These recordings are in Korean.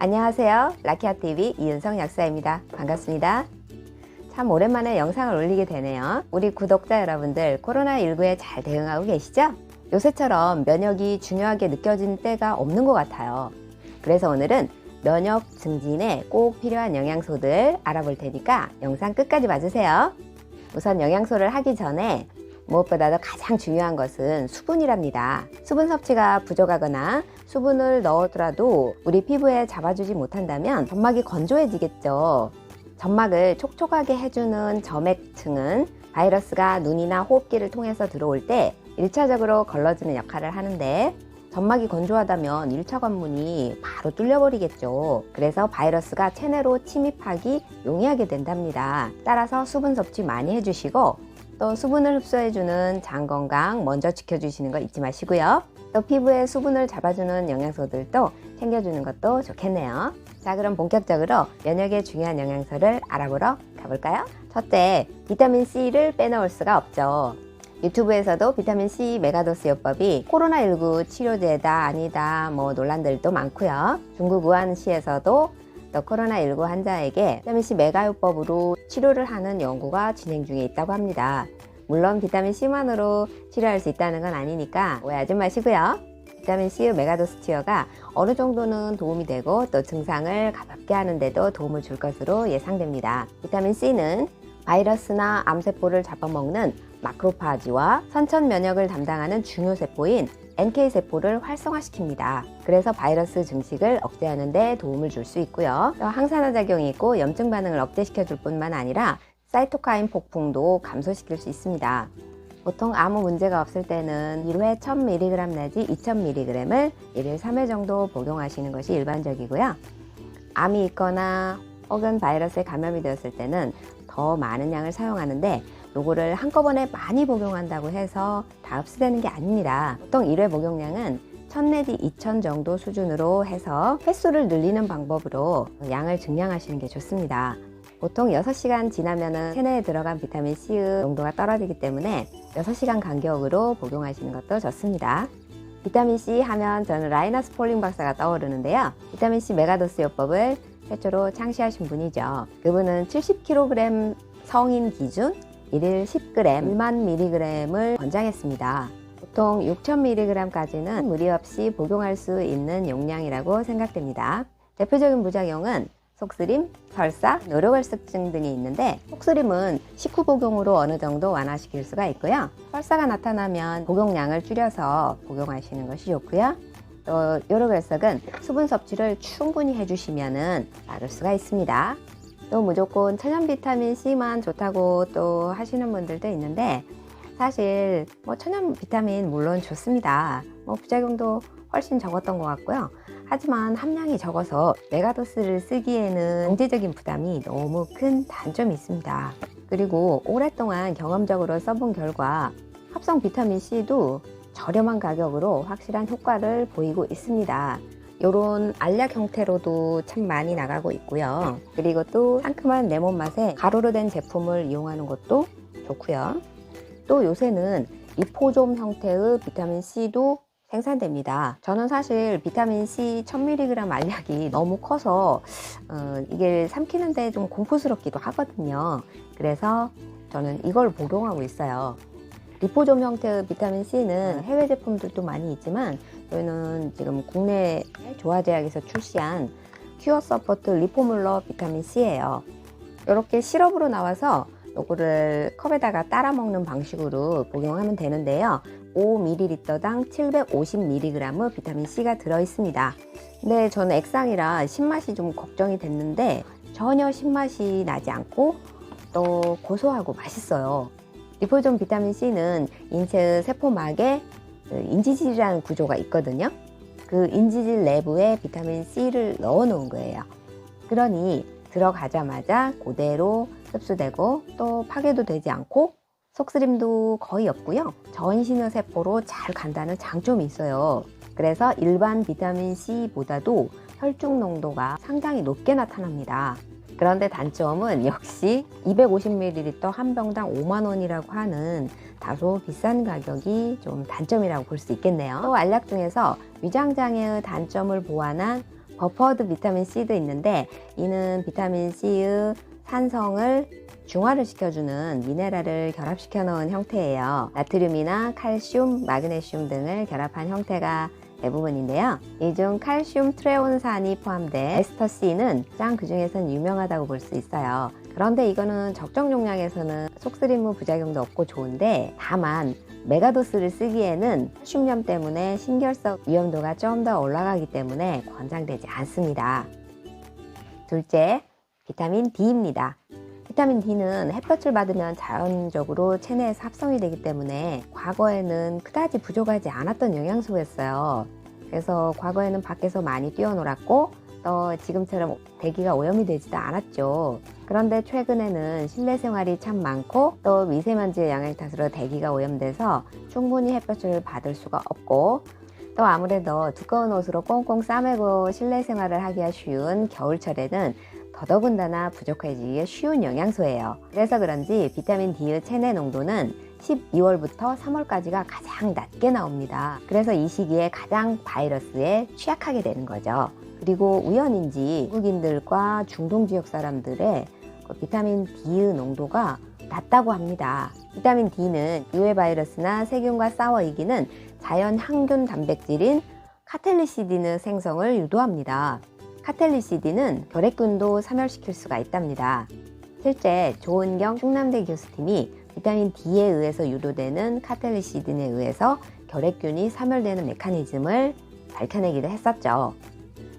안녕하세요. 라키아TV 이은성 약사입니다. 반갑습니다. 참 오랜만에 영상을 올리게 되네요. 우리 구독자 여러분들 코로나19에 잘 대응하고 계시죠? 요새처럼 면역이 중요하게 느껴진 때가 없는 것 같아요. 그래서 오늘은 면역 증진에 꼭 필요한 영양소들 알아볼 테니까 영상 끝까지 봐주세요. 우선 영양소를 하기 전에 무엇보다도 가장 중요한 것은 수분이랍니다. 수분 섭취가 부족하거나 수분을 넣어더라도 우리 피부에 잡아주지 못한다면 점막이 건조해지겠죠. 점막을 촉촉하게 해주는 점액층은 바이러스가 눈이나 호흡기를 통해서 들어올 때 1차적으로 걸러주는 역할을 하는데, 점막이 건조하다면 1차 관문이 바로 뚫려버리겠죠. 그래서 바이러스가 체내로 침입하기 용이하게 된답니다. 따라서 수분 섭취 많이 해주시고, 또 수분을 흡수해주는 장 건강 먼저 지켜주시는 거 잊지 마시고요. 또 피부에 수분을 잡아주는 영양소들도 챙겨주는 것도 좋겠네요. 자, 그럼 본격적으로 면역에 중요한 영양소를 알아보러 가볼까요? 첫째, 비타민C를 빼놓을 수가 없죠. 유튜브에서도 비타민C 메가도스 요법이 코로나19 치료제다 아니다 논란들도 많고요. 중국 우한시에서도 또 코로나19 환자에게 비타민C 메가요법으로 치료를 하는 연구가 진행 중에 있다고 합니다. 물론 비타민C만으로 치료할 수 있다는 건 아니니까 오해하지 마시고요. 비타민C 메가도스 치료가 어느 정도는 도움이 되고 또 증상을 가볍게 하는데도 도움을 줄 것으로 예상됩니다. 비타민C는 바이러스나 암세포를 잡아먹는 마크로파지와 선천 면역을 담당하는 중요세포인 NK세포를 활성화시킵니다. 그래서 바이러스 증식을 억제하는 데 도움을 줄 수 있고요. 또 항산화 작용이 있고 염증 반응을 억제시켜 줄 뿐만 아니라 사이토카인 폭풍도 감소시킬 수 있습니다. 보통 아무 문제가 없을 때는 1회 1000mg 내지 2000mg을 1일 3회 정도 복용하시는 것이 일반적이고요. 암이 있거나 혹은 바이러스에 감염이 되었을 때는 더 많은 양을 사용하는데, 요거를 한꺼번에 많이 복용한다고 해서 다 흡수되는 게 아닙니다. 보통 1회 복용량은 1000 내지 2000 정도 수준으로 해서 횟수를 늘리는 방법으로 양을 증량하시는 게 좋습니다. 보통 6시간 지나면은 체내에 들어간 비타민C의 농도가 떨어지기 때문에 6시간 간격으로 복용하시는 것도 좋습니다. 비타민C 하면 저는 라이너스 폴링 박사가 떠오르는데요. 비타민C 메가도스 요법을 최초로 창시하신 분이죠. 그분은 70kg 성인 기준 1일 10g, 1만 mg을 권장했습니다. 보통 6000mg까지는 무리 없이 복용할 수 있는 용량이라고 생각됩니다. 대표적인 부작용은 속쓰림, 설사, 노로결석증 등이 있는데, 속쓰림은 식후 복용으로 어느 정도 완화시킬 수가 있고요. 설사가 나타나면 복용량을 줄여서 복용하시는 것이 좋고요. 또 요로결석은 수분 섭취를 충분히 해주시면 막을 수가 있습니다. 또 무조건 천연 비타민 C만 좋다고 또 하시는 분들도 있는데, 사실 천연 비타민 물론 좋습니다. 부작용도 훨씬 적었던 것 같고요. 하지만 함량이 적어서 메가도스를 쓰기에는 경제적인 부담이 너무 큰 단점이 있습니다. 그리고 오랫동안 경험적으로 써본 결과 합성 비타민 C도 저렴한 가격으로 확실한 효과를 보이고 있습니다. 이런 알약 형태로도 참 많이 나가고 있고요. 그리고 또 상큼한 레몬 맛에 가루로 된 제품을 이용하는 것도 좋고요. 또 요새는 리포솜 형태의 비타민C도 생산됩니다. 저는 사실 비타민C 1000mg 알약이 너무 커서 이게 삼키는데 좀 공포스럽기도 하거든요. 그래서 저는 이걸 복용하고 있어요. 리포솜 형태의 비타민C는 해외 제품들도 많이 있지만, 저희는 지금 국내 조화제약에서 출시한 큐어 서포트 리포뮬러 비타민C예요. 이렇게 시럽으로 나와서 요거를 컵에다가 따라 먹는 방식으로 복용하면 되는데요. 5ml당 750mg의 비타민C가 들어있습니다. 근데 저는 액상이라 신맛이 좀 걱정이 됐는데 전혀 신맛이 나지 않고 또 고소하고 맛있어요. 리포솜 비타민C는 인체의 세포막에 인지질이라는 구조가 있거든요. 그 인지질 내부에 비타민C를 넣어 놓은 거예요. 그러니 들어가자마자 그대로 흡수되고 또 파괴도 되지 않고 속쓰림도 거의 없고요. 저인신의 세포로 잘 간다는 장점이 있어요. 그래서 일반 비타민C보다도 혈중 농도가 상당히 높게 나타납니다. 그런데 단점은 역시 250ml 한 병당 5만원이라고 하는 다소 비싼 가격이 좀 단점이라고 볼 수 있겠네요. 또 알약 중에서 위장장애의 단점을 보완한 버퍼드 비타민 C도 있는데 이는 비타민 C의 산성을 중화를 시켜주는 미네랄을 결합시켜 놓은 형태예요. 나트륨이나 칼슘, 마그네슘 등을 결합한 형태가 대부분인데요. 이 중 칼슘 트레온산이 포함된 에스터C는 가장 그 중에서는 유명하다고 볼 수 있어요. 그런데 이거는 적정 용량에서는 속쓰림무 부작용도 없고 좋은데, 다만 메가도스를 쓰기에는 칼슘염 때문에 신결석 위험도가 좀 더 올라가기 때문에 권장되지 않습니다. 둘째, 비타민 D입니다. 비타민 D는 햇볕을 받으면 자연적으로 체내에서 합성이 되기 때문에 과거에는 그다지 부족하지 않았던 영양소였어요. 그래서 과거에는 밖에서 많이 뛰어놀았고 또 지금처럼 대기가 오염이 되지도 않았죠. 그런데 최근에는 실내 생활이 참 많고 또 미세먼지의 영향 탓으로 대기가 오염돼서 충분히 햇볕을 받을 수가 없고, 또 아무래도 두꺼운 옷으로 꽁꽁 싸매고 실내 생활을 하기가 쉬운 겨울철에는 더더군다나 부족해지기 쉬운 영양소예요. 그래서 그런지 비타민 D의 체내 농도는 12월부터 3월까지가 가장 낮게 나옵니다. 그래서 이 시기에 가장 바이러스에 취약하게 되는 거죠. 그리고 우연인지 외국인들과 중동 지역 사람들의 비타민 D의 농도가 낮다고 합니다. 비타민 D는 유해 바이러스나 세균과 싸워 이기는 자연 항균 단백질인 카텔리시딘의 생성을 유도합니다. 카텔리시딘은 결핵균도 사멸시킬 수가 있답니다. 실제 조은경 충남대 교수팀이 비타민 D에 의해서 유도되는 카텔리시딘에 의해서 결핵균이 사멸되는 메커니즘을 밝혀내기도 했었죠.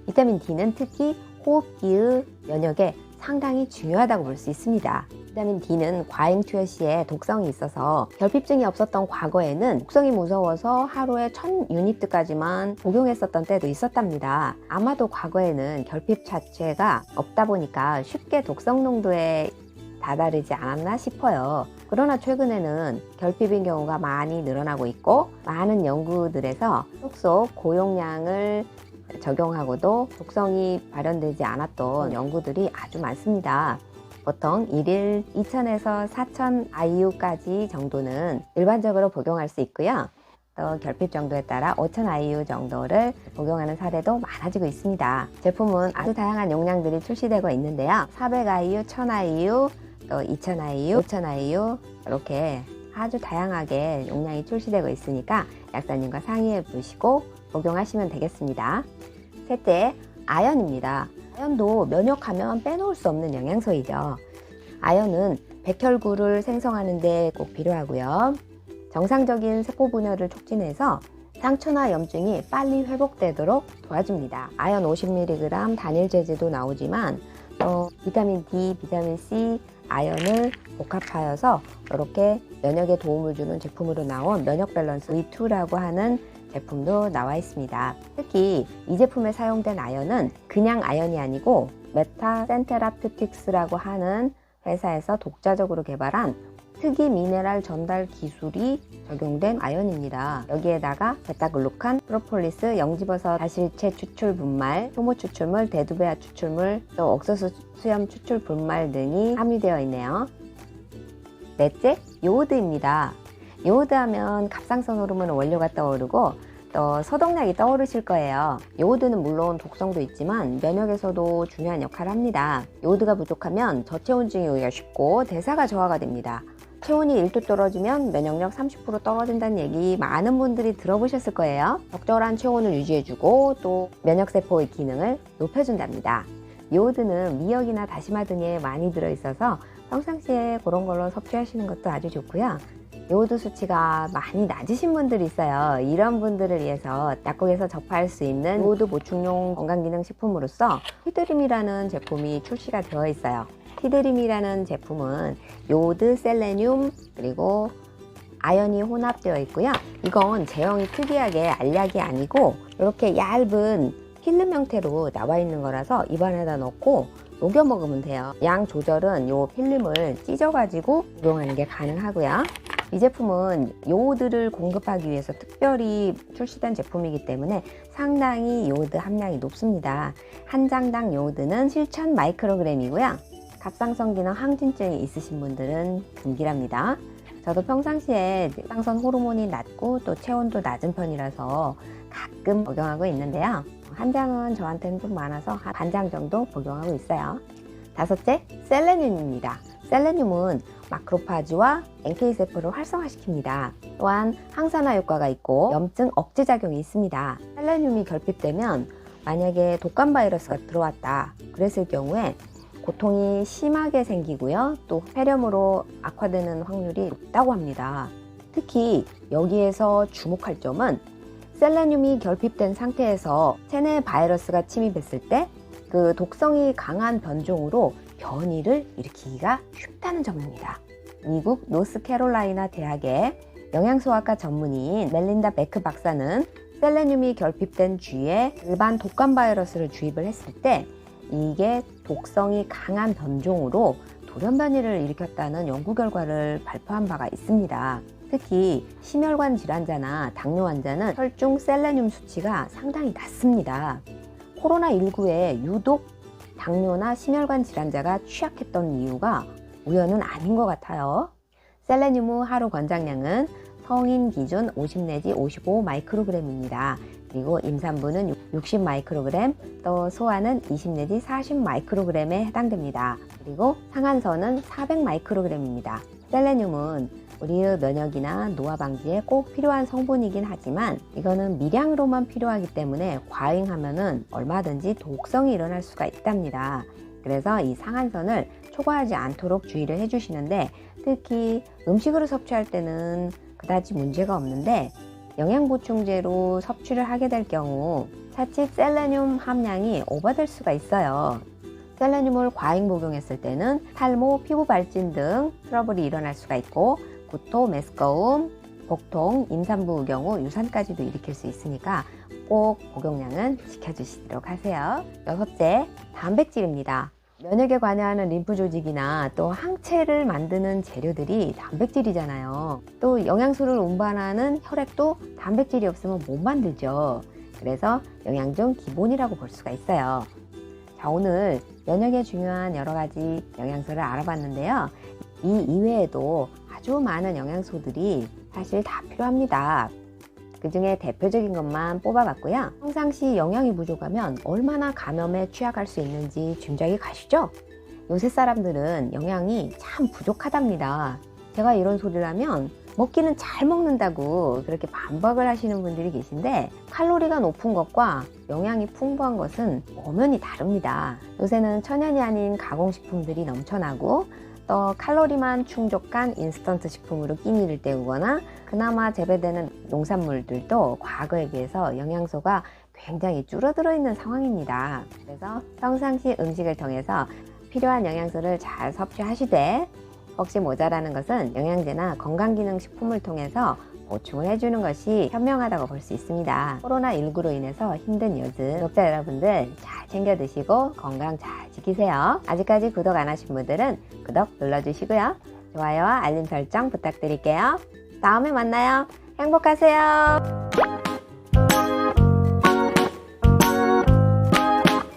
비타민 D는 특히 호흡기의 면역에 상당히 중요하다고 볼 수 있습니다. 비타민 D는 과잉 투여 시에 독성이 있어서 결핍증이 없었던 과거에는 독성이 무서워서 하루에 1000유니트까지만 복용했었던 때도 있었답니다. 아마도 과거에는 결핍 자체가 없다 보니까 쉽게 독성 농도에 다다르지 않았나 싶어요. 그러나 최근에는 결핍인 경우가 많이 늘어나고 있고, 많은 연구들에서 속속 고용량을 적용하고도 독성이 발현되지 않았던 연구들이 아주 많습니다. 보통 1일 2000에서 4000 IU까지 정도는 일반적으로 복용할 수 있고요. 또 결핍 정도에 따라 5000 IU 정도를 복용하는 사례도 많아지고 있습니다. 제품은 아주 다양한 용량들이 출시되고 있는데요. 400 IU, 1000 IU, 또 2000 IU, 5000 IU 이렇게 아주 다양하게 용량이 출시되고 있으니까 약사님과 상의해 보시고 복용하시면 되겠습니다. 셋째, 아연입니다. 아연도 면역하면 빼놓을 수 없는 영양소이죠. 아연은 백혈구를 생성하는 데 꼭 필요하고요. 정상적인 세포 분열을 촉진해서 상처나 염증이 빨리 회복되도록 도와줍니다. 아연 50mg 단일 제제도 나오지만 비타민 D, 비타민 C, 아연을 복합하여서 이렇게 면역에 도움을 주는 제품으로 나온 면역 밸런스 V2라고 하는 제품도 나와 있습니다. 특히 이 제품에 사용된 아연은 그냥 아연이 아니고 메타센테라퓨틱스라고 하는 회사에서 독자적으로 개발한 특이 미네랄 전달 기술이 적용된 아연입니다. 여기에다가 베타글루칸, 프로폴리스, 영지버섯 다실체 추출 분말, 효모 추출물, 대두배아 추출물, 또 옥수수 수염 추출 분말 등이 함유되어 있네요. 넷째, 요오드입니다. 요오드 하면 갑상선 호르몬 원료가 떠오르고 또 소독약이 떠오르실 거예요. 요오드는 물론 독성도 있지만 면역에서도 중요한 역할을 합니다. 요오드가 부족하면 저체온증이 오기가 쉽고 대사가 저하가 됩니다. 체온이 1도 떨어지면 면역력 30% 떨어진다는 얘기 많은 분들이 들어보셨을 거예요. 적절한 체온을 유지해주고 또 면역세포의 기능을 높여준답니다. 요오드는 미역이나 다시마 등에 많이 들어있어서 평상시에 그런 걸로 섭취하시는 것도 아주 좋고요. 요오드 수치가 많이 낮으신 분들이 있어요. 이런 분들을 위해서 약국에서 접할 수 있는 요오드 보충용 건강기능식품으로서 티드림이라는 제품이 출시가 되어 있어요. 티드림이라는 제품은 요오드, 셀레늄, 그리고 아연이 혼합되어 있고요. 이건 제형이 특이하게 알약이 아니고 이렇게 얇은 필름 형태로 나와 있는 거라서 입안에다 넣고 녹여 먹으면 돼요. 양 조절은 요 필름을 찢어가지고 이용하는 게 가능하고요. 이 제품은 요오드를 공급하기 위해서 특별히 출시된 제품이기 때문에 상당히 요오드 함량이 높습니다. 한 장당 요오드는 7000 마이크로그램이고요. 갑상선 기능 항진증이 있으신 분들은 금기랍니다. 저도 평상시에 갑상선 호르몬이 낮고 또 체온도 낮은 편이라서 가끔 복용하고 있는데요. 한 장은 저한테는 좀 많아서 한 반 장 정도 복용하고 있어요. 다섯째, 셀레늄입니다. 셀레늄은 마크로파지와 NK 세포를 활성화시킵니다. 또한 항산화 효과가 있고 염증 억제 작용이 있습니다. 셀레늄이 결핍되면 만약에 독감 바이러스가 들어왔다 그랬을 경우에 고통이 심하게 생기고요. 또 폐렴으로 악화되는 확률이 높다고 합니다. 특히 여기에서 주목할 점은 셀레늄이 결핍된 상태에서 체내에 바이러스가 침입했을 때 그 독성이 강한 변종으로 변이를 일으키기가 쉽다는 점입니다. 미국 노스캐롤라이나 대학의 영양소학과 전문의인 멜린다 베크 박사는 셀레늄이 결핍된 쥐에 일반 독감 바이러스를 주입을 했을 때 이게 독성이 강한 변종으로 돌연 변이를 일으켰다는 연구 결과를 발표한 바가 있습니다. 특히 심혈관 질환자나 당뇨 환자는 혈중 셀레늄 수치가 상당히 낮습니다. 코로나19에 유독 당뇨나 심혈관 질환자가 취약했던 이유가 우연은 아닌 것 같아요. 셀레늄 하루 권장량은 성인 기준 50 내지 55 마이크로그램입니다. 그리고 임산부는 60 마이크로그램, 또 소아는 20 내지 40 마이크로그램에 해당됩니다. 그리고 상한선은 400 마이크로그램입니다. 셀레늄은 우리의 면역이나 노화 방지에 꼭 필요한 성분이긴 하지만 이거는 미량으로만 필요하기 때문에 과잉하면은 얼마든지 독성이 일어날 수가 있답니다. 그래서 이 상한선을 초과하지 않도록 주의를 해주시는데 특히 음식으로 섭취할 때는 그다지 문제가 없는데 영양보충제로 섭취를 하게 될 경우 자칫 셀레늄 함량이 오버될 수가 있어요. 셀레늄을 과잉 복용했을 때는 탈모, 피부 발진 등 트러블이 일어날 수가 있고 구토, 메스꺼움, 복통, 임산부의 경우 유산까지도 일으킬 수 있으니까 꼭 복용량은 지켜주시도록 하세요. 여섯째, 단백질입니다. 면역에 관여하는 림프 조직이나 또 항체를 만드는 재료들이 단백질이잖아요. 또 영양소를 운반하는 혈액도 단백질이 없으면 못 만들죠. 그래서 영양 중 기본이라고 볼 수가 있어요. 자, 오늘 면역에 중요한 여러 가지 영양소를 알아봤는데요. 이 이외에도 아주 많은 영양소들이 사실 다 필요합니다. 그 중에 대표적인 것만 뽑아봤고요. 평상시 영양이 부족하면 얼마나 감염에 취약할 수 있는지 짐작이 가시죠? 요새 사람들은 영양이 참 부족하답니다. 제가 이런 소리를 하면 먹기는 잘 먹는다고 그렇게 반박을 하시는 분들이 계신데 칼로리가 높은 것과 영양이 풍부한 것은 엄연히 다릅니다. 요새는 천연이 아닌 가공식품들이 넘쳐나고 또 칼로리만 충족한 인스턴트 식품으로 끼니를 때우거나 그나마 재배되는 농산물들도 과거에 비해서 영양소가 굉장히 줄어들어 있는 상황입니다. 그래서 평상시 음식을 통해서 필요한 영양소를 잘 섭취하시되 혹시 모자라는 것은 영양제나 건강기능식품을 통해서 보충을 해주는 것이 현명하다고 볼 수 있습니다. 코로나19로 인해서 힘든 요즘 구독자 여러분들 잘 챙겨 드시고 건강 잘 지키세요. 아직까지 구독 안 하신 분들은 구독 눌러주시고요. 좋아요와 알림 설정 부탁드릴게요. 다음에 만나요. 행복하세요.